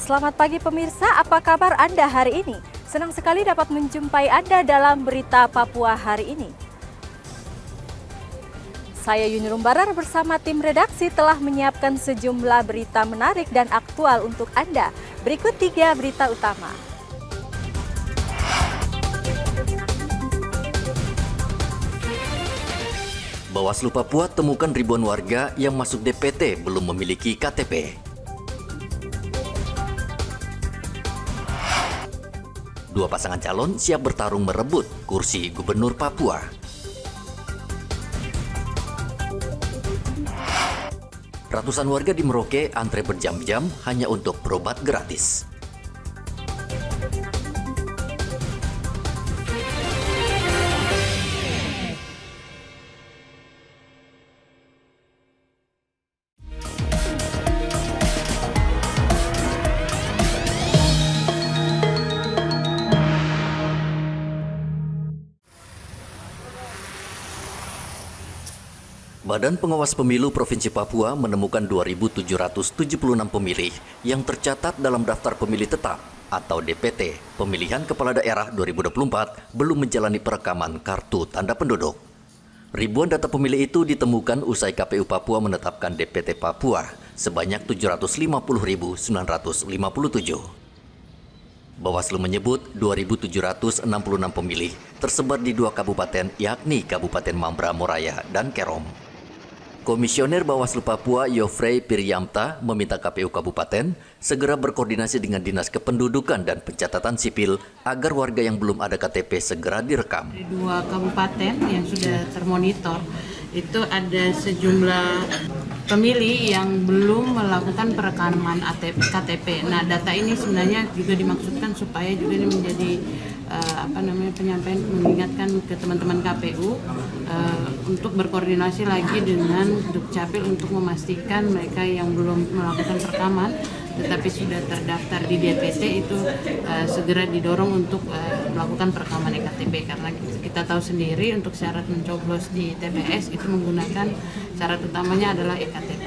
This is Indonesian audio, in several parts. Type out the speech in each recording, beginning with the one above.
Selamat pagi pemirsa, apa kabar Anda hari ini? Senang sekali dapat menjumpai Anda dalam Berita Papua hari ini. Saya Yuni Rumbarar bersama tim redaksi telah menyiapkan sejumlah berita menarik dan aktual untuk Anda. Berikut 3 berita utama. Bawaslu Papua temukan ribuan warga yang masuk DPT belum memiliki KTP. Dua pasangan calon siap bertarung merebut kursi Gubernur Papua. Ratusan warga di Merauke antre berjam-jam hanya untuk berobat gratis. Badan Pengawas Pemilu Provinsi Papua menemukan 2.776 pemilih yang tercatat dalam daftar pemilih tetap atau DPT pemilihan kepala daerah 2024 belum menjalani perekaman kartu tanda penduduk. Ribuan data pemilih itu ditemukan usai KPU Papua menetapkan DPT Papua sebanyak 750.957. Bawaslu menyebut 2.766 pemilih tersebar di 2 kabupaten yakni Kabupaten Mambra Moraya dan Kerom. Komisioner Bawaslu Papua Yofrey Piryamta meminta KPU Kabupaten segera berkoordinasi dengan Dinas Kependudukan dan Pencatatan Sipil agar warga yang belum ada KTP segera direkam. Di 2 kabupaten yang sudah termonitor, itu ada sejumlah pemilih yang belum melakukan perekaman KTP. Nah, data ini sebenarnya juga dimaksudkan supaya juga ini menjadi penyampaian mengingatkan ke teman-teman KPU untuk berkoordinasi lagi dengan Dukcapil untuk memastikan mereka yang belum melakukan perekaman tetapi sudah terdaftar di DPT itu segera didorong untuk melakukan perekaman ektp, karena kita tahu sendiri untuk syarat mencoblos di TPS itu menggunakan syarat utamanya adalah ektp.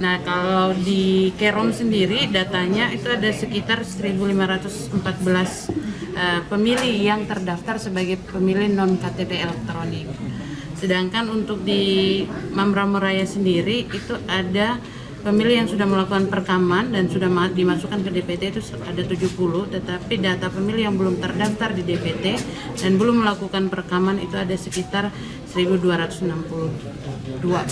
Nah, kalau di Kerom sendiri datanya itu ada sekitar 1.514 pemilih yang terdaftar sebagai pemilih non KTP elektronik. Sedangkan untuk di Mambra Moraya sendiri itu ada pemilih yang sudah melakukan perekaman dan sudah dimasukkan ke DPT itu ada 70, tetapi data pemilih yang belum terdaftar di DPT dan belum melakukan perekaman itu ada sekitar 1.262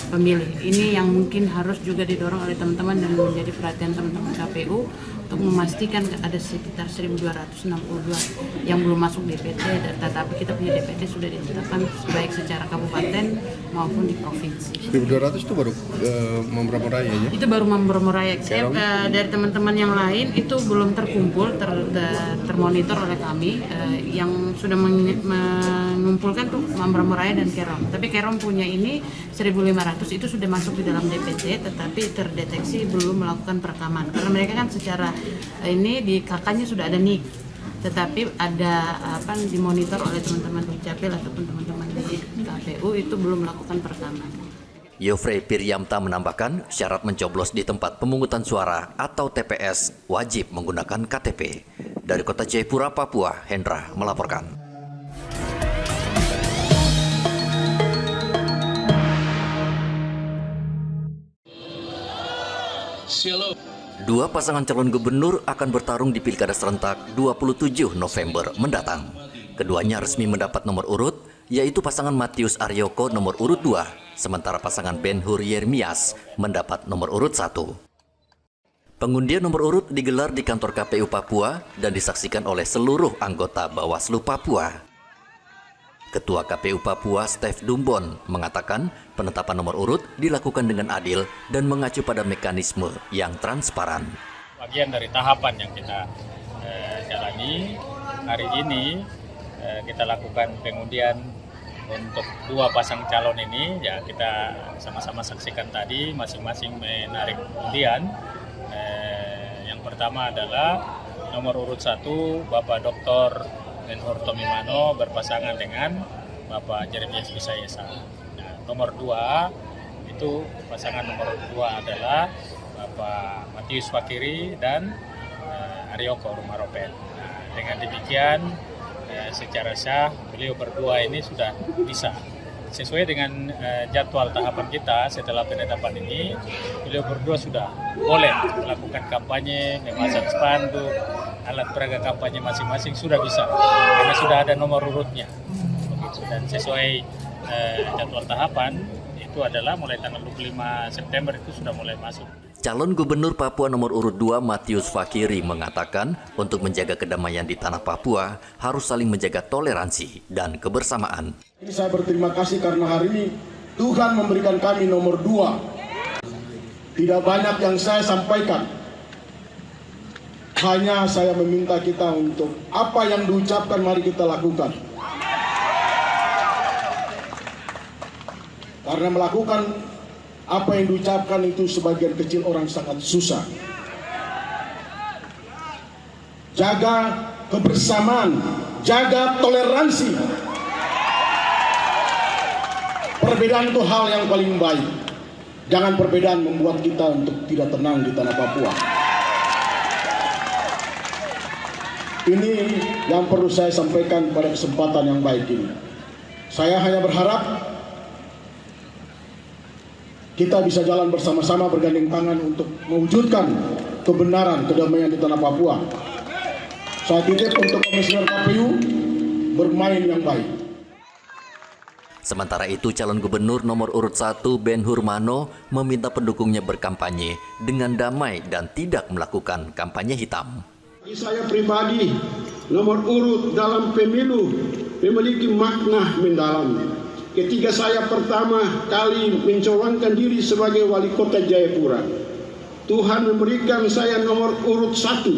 pemilih. Ini yang mungkin harus juga didorong oleh teman-teman dan menjadi perhatian teman-teman KPU untuk memastikan ada sekitar 1.262 yang belum masuk DPT, tetapi kita punya DPT sudah ditetapkan baik secara kabupaten maupun di provinsi. 1.200 itu baru Mambra Moraya ya? Itu baru Mambra Moraya. Dari teman-teman yang lain itu belum terkumpul, termonitor oleh kami. Yang sudah mengumpulkan tuh Mambra Moraya dan Kerom. Tapi Kerom punya ini 1.500 itu sudah masuk di dalam DPT, tetapi terdeteksi belum melakukan perekaman. Karena mereka kan secara ini di kakaknya sudah ada NIK, tetapi ada dimonitor oleh teman-teman Dukcapil ataupun teman-teman di KPU itu belum melakukan perekaman. Yofrey Piryamta menambahkan syarat mencoblos di tempat pemungutan suara atau TPS wajib menggunakan KTP. Dari Kota Jayapura, Papua, Hendra melaporkan. Dua pasangan calon gubernur akan bertarung di Pilkada serentak 27 November mendatang. Keduanya resmi mendapat nomor urut, yaitu pasangan Matius Aryoko nomor urut 2, sementara pasangan Ben Hur Yermias mendapat nomor urut 1. Pengundian nomor urut digelar di kantor KPU Papua dan disaksikan oleh seluruh anggota Bawaslu Papua. Ketua KPU Papua Stef Dumbon mengatakan penetapan nomor urut dilakukan dengan adil dan mengacu pada mekanisme yang transparan. Bagian dari tahapan yang kita jalani hari ini, kita lakukan pengundian untuk 2 pasang calon ini. Ya, kita sama-sama saksikan tadi masing-masing menarik undian. Yang pertama adalah nomor urut 1 Bapak Dr. Ben Hur Tomimano berpasangan dengan Bapak Jeremias Bisayesa. Nah, nomor 2 itu pasangan nomor 2 adalah Bapak Matius Fakiri dan Aryoko Rumaropen. Dengan demikian secara sah beliau berdua ini sudah bisa sesuai dengan jadwal tahapan kita. Setelah penetapan ini beliau berdua sudah boleh melakukan kampanye, memasang spanduk, alat peraga kampanye masing-masing sudah bisa karena sudah ada nomor urutnya. Begitu. Dan sesuai jadwal tahapan itu adalah mulai tanggal 25 September itu sudah mulai masuk. Calon Gubernur Papua nomor urut 2 Matius Fakiri mengatakan untuk menjaga kedamaian di tanah Papua harus saling menjaga toleransi dan kebersamaan. Ini saya berterima kasih karena hari ini Tuhan memberikan kami nomor 2. Tidak banyak yang saya sampaikan. Hanya saya meminta kita untuk apa yang diucapkan mari kita lakukan. Karena melakukan apa yang diucapkan itu sebagian kecil orang sangat susah. Jaga kebersamaan, jaga toleransi. Perbedaan itu hal yang paling baik. Jangan perbedaan membuat kita untuk tidak tenang di tanah Papua. Ini yang perlu saya sampaikan pada kesempatan yang baik ini. Saya hanya berharap kita bisa jalan bersama-sama bergandeng tangan untuk mewujudkan kebenaran kedamaian di tanah Papua. Saya titip untuk Komisioner KPU bermain yang baik. Sementara itu calon gubernur nomor urut 1 Ben Hurmano meminta pendukungnya berkampanye dengan damai dan tidak melakukan kampanye hitam. Saya pribadi nomor urut dalam pemilu memiliki makna mendalam. Ketika saya pertama kali mencalonkan diri sebagai wali kota Jayapura, Tuhan memberikan saya nomor urut 1.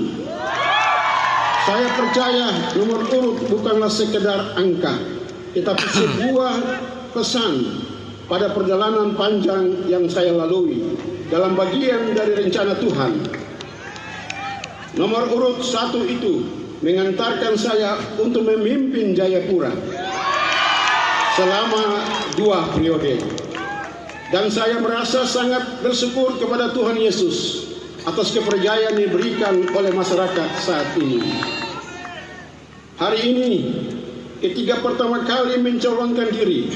Saya percaya nomor urut bukanlah sekedar angka, tetapi sebuah pesan pada perjalanan panjang yang saya lalui dalam bagian dari rencana Tuhan. Nomor urut 1 itu mengantarkan saya untuk memimpin Jayapura selama 2 periode. Dan saya merasa sangat bersyukur kepada Tuhan Yesus atas kepercayaan yang diberikan oleh masyarakat saat ini. Hari ini, ketika pertama kali mencalonkan diri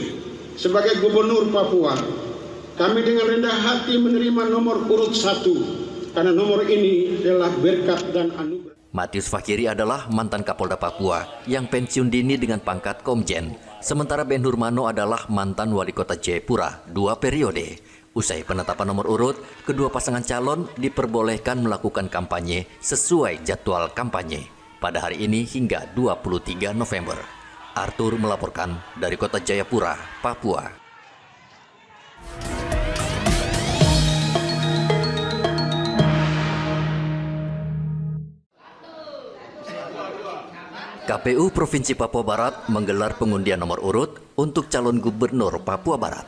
sebagai gubernur Papua, kami dengan rendah hati menerima nomor urut 1 karena nomor ini adalah berkat dan anugerah. Matius Fakiri adalah mantan Kapolda Papua yang pensiun dini dengan pangkat Komjen. Sementara Ben Hurmano adalah mantan wali kota Jayapura 2 periode. Usai penetapan nomor urut, kedua pasangan calon diperbolehkan melakukan kampanye sesuai jadwal kampanye pada hari ini hingga 23 November. Arthur melaporkan dari kota Jayapura, Papua. KPU Provinsi Papua Barat menggelar pengundian nomor urut untuk calon gubernur Papua Barat.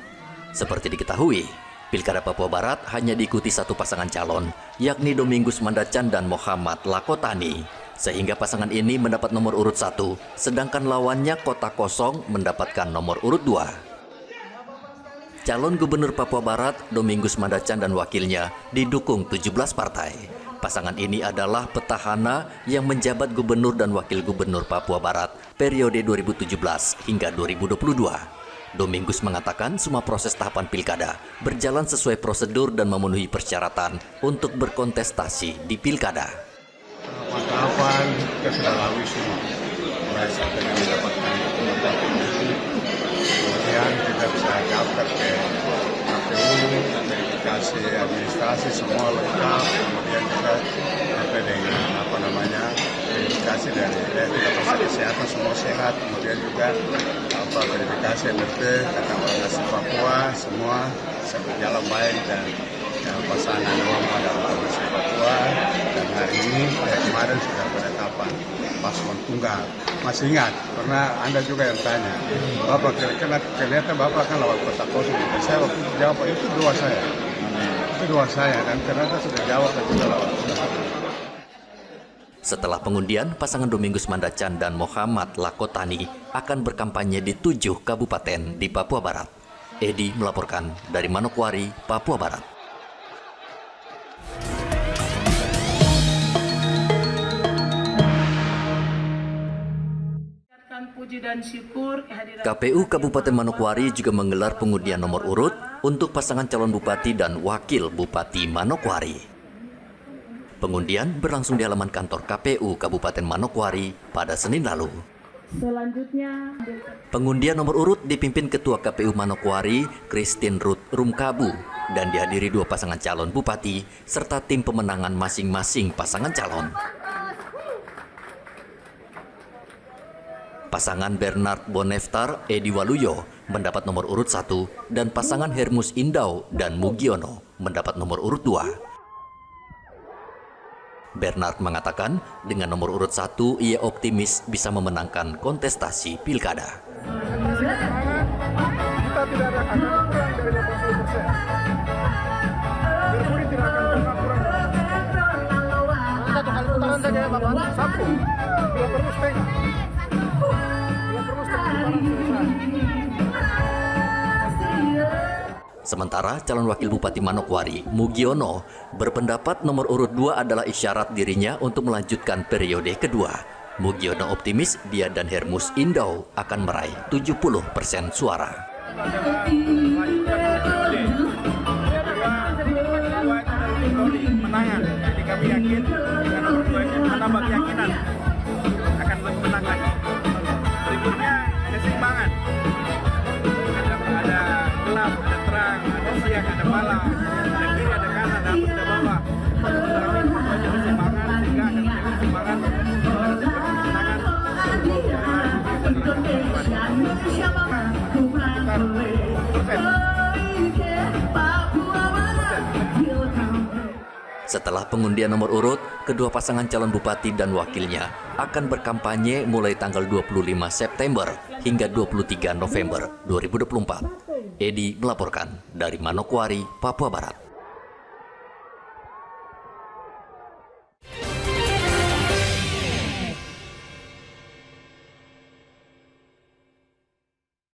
Seperti diketahui, Pilkada Papua Barat hanya diikuti satu pasangan calon, yakni Domingus Mandacan dan Muhammad Lakotani. Sehingga pasangan ini mendapat nomor urut 1, sedangkan lawannya Kota Kosong mendapatkan nomor urut 2. Calon gubernur Papua Barat, Domingus Mandacan dan wakilnya didukung 17 partai. Pasangan ini adalah petahana yang menjabat gubernur dan wakil gubernur Papua Barat periode 2017 hingga 2022. Domingus mengatakan semua proses tahapan pilkada berjalan sesuai prosedur dan memenuhi persyaratan untuk berkontestasi di pilkada. Tahapan kita sudah lalui semua, mulai sampai dengan mendapatkan dokumen ini, kemudian kita bisa daftar ke KPU, verifikasi administrasi semua lengkap, kemudian kita sampai dengan verifikasi dari kita proses kesehatan semua sehat, kemudian juga verifikasi MRP kata orang asli Papua semua berjalan baik dan pasangan nomor adalah orang asli Papua, dan hari ini kemarin sudah penetapan paslon tunggal. Masih ingat, karena Anda juga yang tanya, Bapak kelihatan Bapak kan lawan Kota Kosong. Saya waktu itu jawab, itu doa saya, dan ternyata sudah jawab juga lawan Kota Kosong. Setelah pengundian, pasangan Domingus Mandacan dan Muhammad Lakotani akan berkampanye di 7 kabupaten di Papua Barat. Edi melaporkan dari Manokwari, Papua Barat. Dengan puji dan syukur kehadiran KPU Kabupaten Manokwari juga menggelar pengundian nomor urut untuk pasangan calon bupati dan wakil bupati Manokwari. Pengundian berlangsung di halaman kantor KPU Kabupaten Manokwari pada Senin lalu. selanjutnya Pengundian nomor urut dipimpin Ketua KPU Manokwari, Christine Ruth Rumkabu, dan dihadiri 2 pasangan calon bupati serta tim pemenangan masing-masing pasangan calon. Pasangan Bernard Boneftar Edi Waluyo mendapat nomor urut 1 dan pasangan Hermus Indau dan Mugiono mendapat nomor urut 2. Bernard mengatakan dengan nomor urut 1 ia optimis bisa memenangkan kontestasi pilkada. Kita tidak ada akan kurang dari 80%. Berpuri tidak akan pernah kurang. Satu kali putaran saja ya Bapak, 1. Bila perlu setengah. Sementara calon wakil bupati Manokwari, Mugiono, berpendapat nomor urut 2 adalah isyarat dirinya untuk melanjutkan periode kedua. Mugiono optimis dia dan Hermus Indau akan meraih 70% suara. Menangan, jadi kami yakin dengan nomor 2 ini menambah keyakinan akan lebih menang lagi. Berikutnya keseimbangan. Ada gelap, ada terang, ada siang, ada malam, ada kiri, ada kanan, ada atas, ada bawah. Tetapi semuanya keseimbangan sehingga akan menjadi keseimbangan Setelah pengundian nomor urut, kedua pasangan calon bupati dan wakilnya akan berkampanye mulai tanggal 25 September hingga 23 November 2024. Edi melaporkan dari Manokwari, Papua Barat.